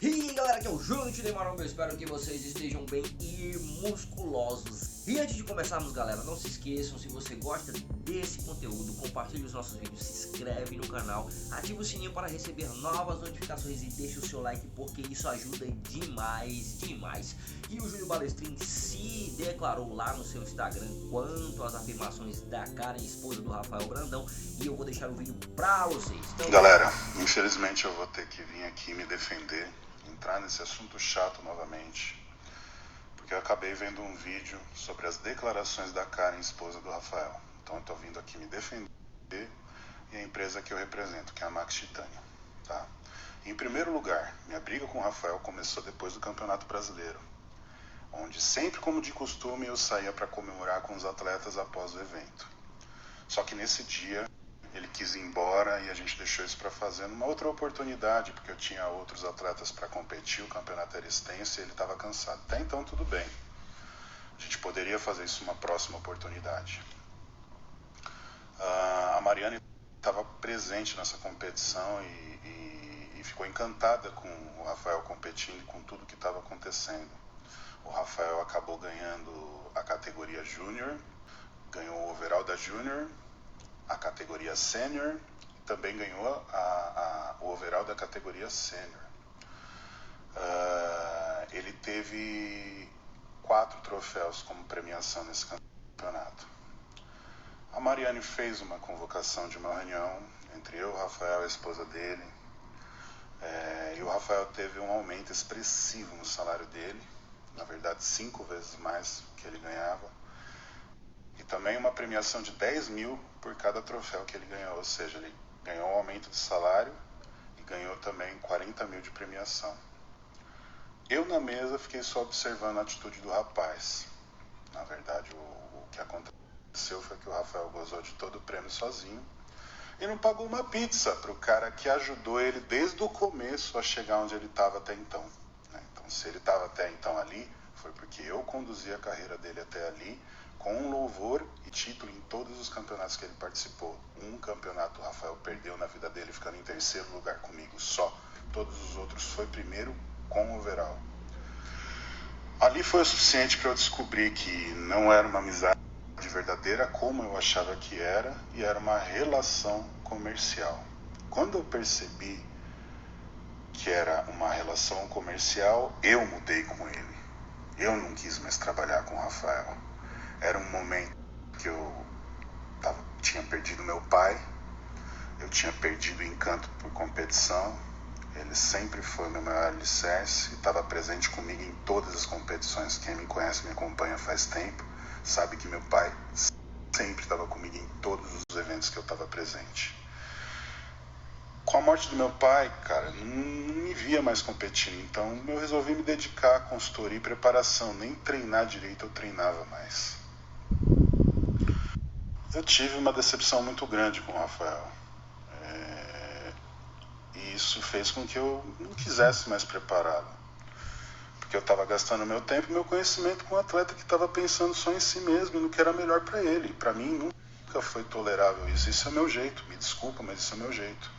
E aí galera, aqui é o Júnior de Maromba, eu espero que vocês estejam bem e musculosos. E antes de começarmos galera, não se esqueçam, se você gosta desse conteúdo, compartilhe os nossos vídeos, se inscreve no canal, ativa o sininho para receber novas notificações e deixa o seu like porque isso ajuda demais. E o Júlio Balestrin se declarou lá no seu Instagram quanto às afirmações da Karen, esposa do Rafael Brandão, e eu vou deixar o vídeo pra vocês. Então, galera, infelizmente eu vou ter que vir aqui me defender, entrar nesse assunto chato novamente, porque eu acabei vendo um vídeo sobre as declarações da Karen, esposa do Rafael. Então eu tô vindo aqui me defender e a empresa que eu represento, que é a Max Titânia, tá? Em primeiro lugar, minha briga com o Rafael começou depois do Campeonato Brasileiro, onde sempre como de costume eu saía para comemorar com os atletas após o evento. Só que nesse dia ele quis ir embora e a gente deixou isso para fazer numa outra oportunidade, porque eu tinha outros atletas para competir, o campeonato era extenso e ele estava cansado. Até então tudo bem, a gente poderia fazer isso numa próxima oportunidade. A Mariane estava presente nessa competição e ficou encantada com o Rafael competindo e com tudo que estava acontecendo. O Rafael acabou ganhando a categoria Júnior, ganhou o overall da Júnior, a categoria Sênior, também ganhou o overall da categoria Sênior. Ele teve 4 troféus como premiação nesse campeonato. A Mariane fez uma convocação de uma reunião entre eu, o Rafael e a esposa dele, e o Rafael teve um aumento expressivo no salário dele, na verdade 5 vezes mais que ele ganhava, e também uma premiação de 10 mil por cada troféu que ele ganhou, ou seja, ele ganhou um aumento de salário e ganhou também 40 mil de premiação. Eu na mesa fiquei só observando a atitude do rapaz. Na verdade, o que aconteceu foi que o Rafael gozou de todo o prêmio sozinho e não pagou uma pizza para o cara que ajudou ele desde o começo a chegar onde ele estava até então. Então, se ele estava até então ali, foi porque eu conduzi a carreira dele até ali, com louvor e título em todos os campeonatos que ele participou. Um campeonato o Rafael perdeu na vida dele, ficando em terceiro lugar comigo só. Todos os outros foi primeiro com overall. Ali foi o suficiente para eu descobrir que não era uma amizade verdadeira como eu achava que era, e era uma relação comercial. Quando eu percebi que era uma relação comercial, eu mudei com ele. Eu não quis mais trabalhar com o Rafael. Era um momento que eu tinha perdido meu pai, eu tinha perdido o encanto por competição. Ele sempre foi meu maior alicerce e estava presente comigo em todas as competições. Quem me conhece, me acompanha faz tempo, sabe que meu pai sempre estava comigo em todos os eventos que eu estava presente. Com a morte do meu pai, cara, não me via mais competindo, então eu resolvi me dedicar à consultoria e preparação. Nem treinar direito eu treinava mais. Eu tive uma decepção muito grande com o Rafael. E isso fez com que eu não quisesse mais prepará-lo. Porque eu estava gastando meu tempo e meu conhecimento com um atleta que estava pensando só em si mesmo e no que era melhor para ele. Para mim nunca foi tolerável isso. Isso é meu jeito. Me desculpa, mas isso é meu jeito.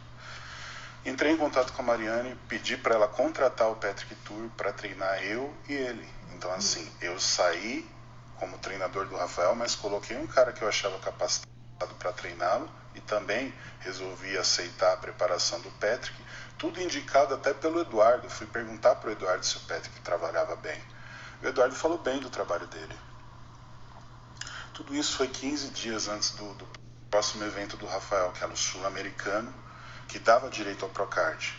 Entrei em contato com a Mariane, pedi para ela contratar o Patrick Tour para treinar eu e ele. Então assim, eu saí como treinador do Rafael, mas coloquei um cara que eu achava capacitado para treiná-lo e também resolvi aceitar a preparação do Patrick, tudo indicado até pelo Eduardo. Fui perguntar para o Eduardo se o Patrick trabalhava bem. O Eduardo falou bem do trabalho dele. Tudo isso foi 15 dias antes do próximo evento do Rafael, que era o Sul-Americano, que dava direito ao Procard.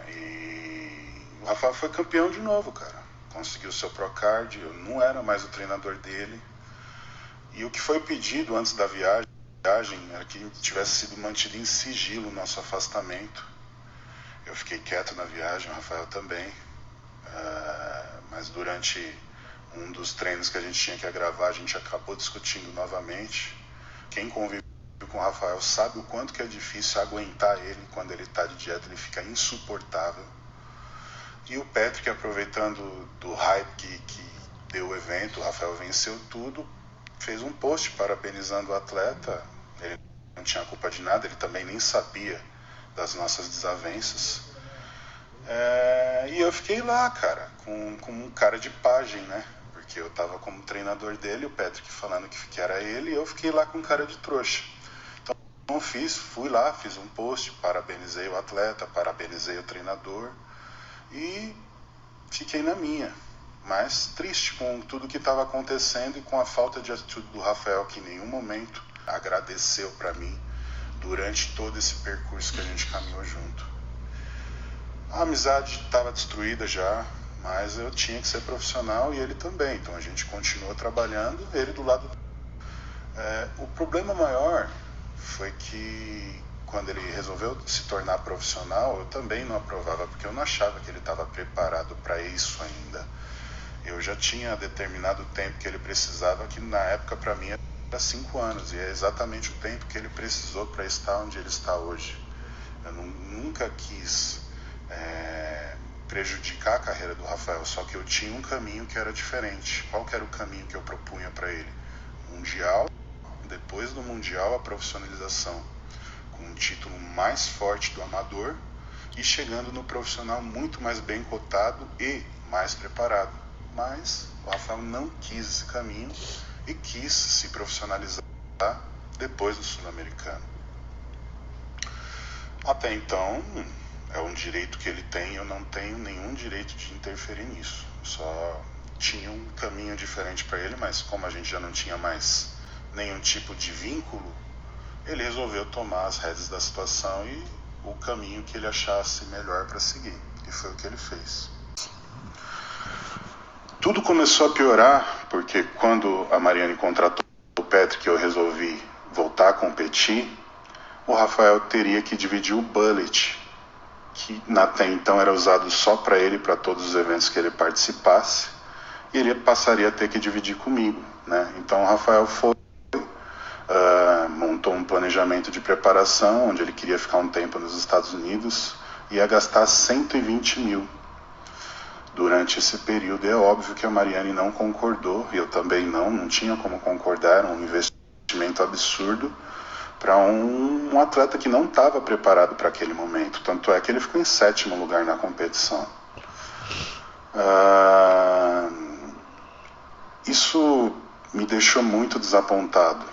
E o Rafael foi campeão de novo, cara. Conseguiu o seu Procard, eu não era mais o treinador dele. E o que foi pedido antes da viagem era que tivesse sido mantido em sigilo o nosso afastamento. Eu fiquei quieto na viagem, o Rafael também. Mas durante um dos treinos que a gente tinha que gravar, a gente acabou discutindo novamente. Quem conviveu com o Rafael sabe o quanto que é difícil aguentar ele. Quando ele está de dieta, ele fica insuportável. E o Patrick, aproveitando do hype que deu o evento, o Rafael venceu tudo, fez um post parabenizando o atleta. Ele não tinha culpa de nada, ele também nem sabia das nossas desavenças. eu fiquei lá, cara, com um cara de pajem, né? Porque eu tava como treinador dele, o Patrick falando que era ele, e eu fiquei lá com cara de trouxa. Então fui lá, fiz um post, parabenizei o atleta, parabenizei o treinador e fiquei na minha. Mas triste com tudo que estava acontecendo e com a falta de atitude do Rafael, que em nenhum momento agradeceu para mim durante todo esse percurso que a gente caminhou junto. A amizade estava destruída já, mas eu tinha que ser profissional e ele também. Então a gente continuou trabalhando, ele do lado. O problema maior foi que quando ele resolveu se tornar profissional, eu também não aprovava, porque eu não achava que ele estava preparado para isso ainda. Eu já tinha determinado o tempo que ele precisava, que na época para mim era 5 anos, e é exatamente o tempo que ele precisou para estar onde ele está hoje. Eu nunca quis prejudicar a carreira do Rafael, só que eu tinha um caminho que era diferente. Qual que era o caminho que eu propunha para ele? Mundial, depois do Mundial a profissionalização, com um título mais forte do amador e chegando no profissional muito mais bem cotado e mais preparado. Mas o Rafael não quis esse caminho e quis se profissionalizar depois do Sul-Americano. Até então, é um direito que ele tem, eu não tenho nenhum direito de interferir nisso. Só tinha um caminho diferente para ele, mas como a gente já não tinha mais nenhum tipo de vínculo, ele resolveu tomar as rédeas da situação e o caminho que ele achasse melhor para seguir. E foi o que ele fez. Tudo começou a piorar, porque quando a Mariane contratou o Patrick e eu resolvi voltar a competir, o Rafael teria que dividir o bullet, que até então era usado só para ele, para todos os eventos que ele participasse, e ele passaria a ter que dividir comigo, né? Então o Rafael montou um planejamento de preparação, onde ele queria ficar um tempo nos Estados Unidos, e ia gastar 120 mil durante esse período. É óbvio que a Mariane não concordou, e eu também não tinha como concordar, um investimento absurdo para um atleta que não estava preparado para aquele momento. Tanto é que ele ficou em 7º lugar na competição. Isso me deixou muito desapontado.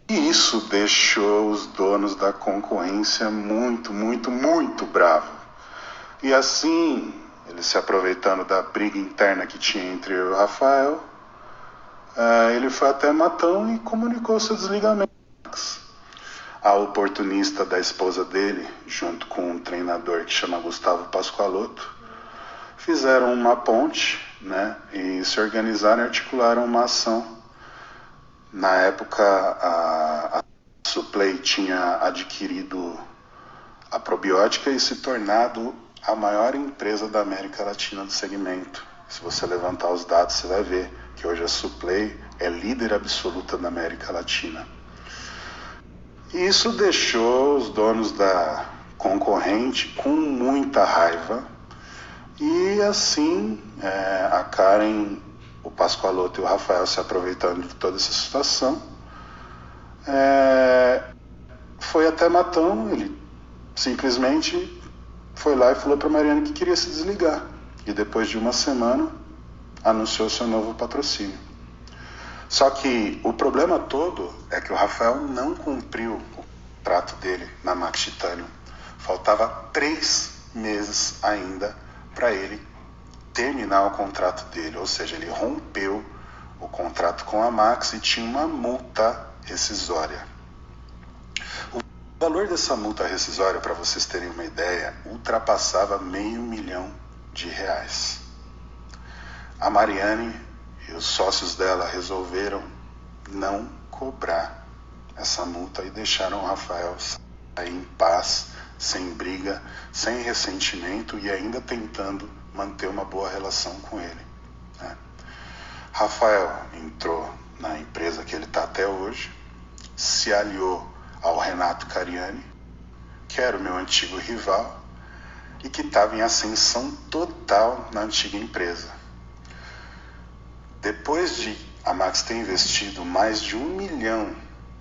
E isso deixou os donos da concorrência muito, muito, muito bravos. E assim, ele se aproveitando da briga interna que tinha entre eu e o Rafael, ele foi até Matão e comunicou seu desligamento. A oportunista da esposa dele, junto com um treinador que chama Gustavo Pascoaloto, fizeram uma ponte, né, e se organizaram e articularam uma ação. Na época, a Suplay tinha adquirido a probiótica e se tornado a maior empresa da América Latina do segmento. Se você levantar os dados, você vai ver que hoje a Suplay é líder absoluta da América Latina. E isso deixou os donos da concorrente com muita raiva. E assim, a Karen, o Pascoaloto e o Rafael se aproveitando de toda essa situação, foi até Matão. Ele simplesmente foi lá e falou para a Mariane que queria se desligar. E depois de uma semana, anunciou seu novo patrocínio. Só que o problema todo é que o Rafael não cumpriu o contrato dele na Max Titanium. Faltava 3 meses ainda para ele terminar o contrato dele, ou seja, ele rompeu o contrato com a Max e tinha uma multa rescisória. O valor dessa multa rescisória, para vocês terem uma ideia, ultrapassava R$500 mil. A Mariane e os sócios dela resolveram não cobrar essa multa e deixaram o Rafael sair em paz, sem briga, sem ressentimento e ainda tentando manter uma boa relação com ele, né? Rafael entrou na empresa que ele está até hoje, se aliou ao Renato Cariani, que era o meu antigo rival e que estava em ascensão total na antiga empresa. Depois de a Max ter investido mais de R$1 milhão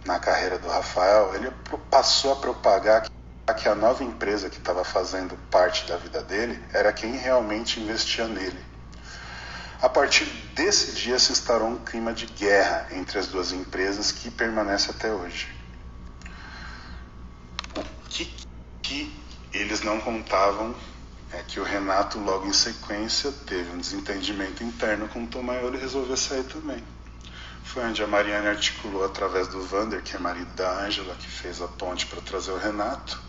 na carreira do Rafael, ele passou a propagar que que a nova empresa que estava fazendo parte da vida dele era quem realmente investia nele. A partir desse dia se instaurou um clima de guerra entre as duas empresas que permanece até hoje. O que eles não contavam é que o Renato, logo em sequência, teve um desentendimento interno com o Tom Maior e resolveu sair também. Foi onde a Mariane articulou através do Vander, que é marido da Ângela, que fez a ponte para trazer o Renato.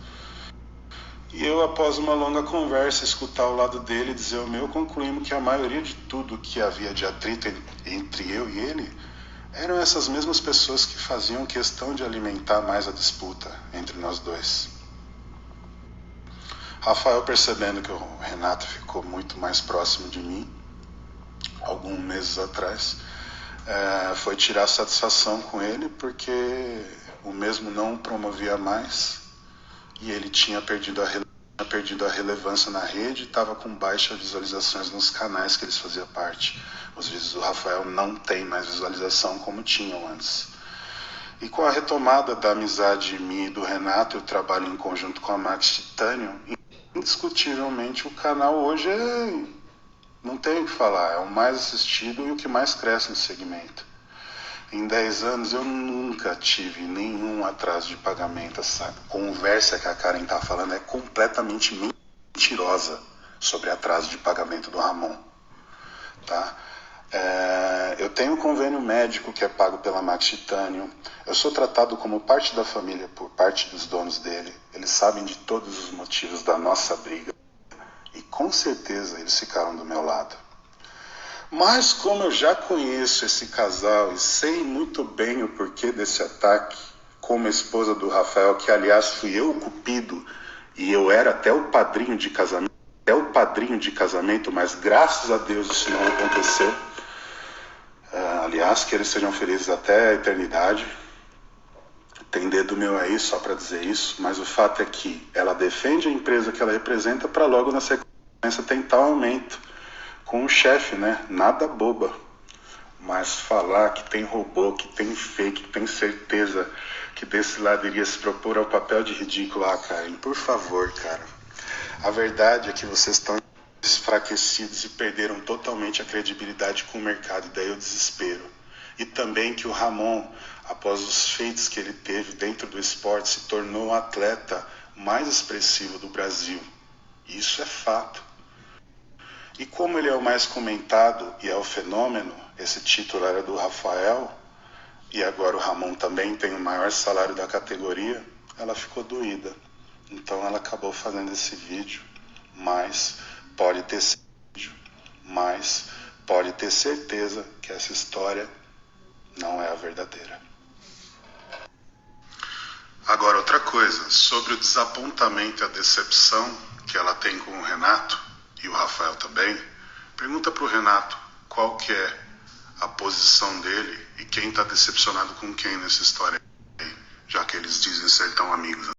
E eu, após uma longa conversa, escutar o lado dele e dizer o meu, concluímos que a maioria de tudo que havia de atrito entre eu e ele eram essas mesmas pessoas que faziam questão de alimentar mais a disputa entre nós dois. Rafael, percebendo que o Renato ficou muito mais próximo de mim, alguns meses atrás, foi tirar satisfação com ele, porque o mesmo não o promovia mais e ele tinha perdido a relevância na rede e estava com baixas visualizações nos canais que eles faziam parte. Os vídeos do Rafael não têm mais visualização como tinham antes. E com a retomada da amizade minha e do Renato, eu trabalho em conjunto com a Max Titânio, indiscutivelmente o canal hoje não tem o que falar, é o mais assistido e o que mais cresce no segmento. Em 10 anos eu nunca tive nenhum atraso de pagamento. Essa conversa que a Karen está falando é completamente mentirosa sobre atraso de pagamento do Ramon. Tá? Eu tenho um convênio médico que é pago pela Max Titânio. Eu sou tratado como parte da família por parte dos donos dele. Eles sabem de todos os motivos da nossa briga. E com certeza eles ficaram do meu lado. Mas como eu já conheço esse casal e sei muito bem o porquê desse ataque, como a esposa do Rafael, que aliás fui eu o cupido e eu era até o padrinho de casamento, mas graças a Deus isso não aconteceu. Aliás, que eles sejam felizes até a eternidade. Tem dedo meu aí só para dizer isso, mas o fato é que ela defende a empresa que ela representa para logo na sequência tentar um aumento com o chefe, né? Nada boba. Mas falar que tem robô, que tem fake, que tem certeza que desse lado iria se propor ao papel de ridículo. Karen, por favor, cara. A verdade é que vocês estão enfraquecidos e perderam totalmente a credibilidade com o mercado, e daí o desespero. E também que o Ramon, após os feitos que ele teve dentro do esporte, se tornou o atleta mais expressivo do Brasil. Isso é fato. E como ele é o mais comentado e é o fenômeno, esse título era do Rafael, e agora o Ramon também tem o maior salário da categoria, ela ficou doída. Então ela acabou fazendo esse vídeo, mas pode ter certeza que essa história não é a verdadeira. Agora outra coisa, sobre o desapontamento e a decepção que ela tem com o Renato, e o Rafael também, pergunta pro Renato qual que é a posição dele e quem tá decepcionado com quem nessa história aí, já que eles dizem ser tão amigos.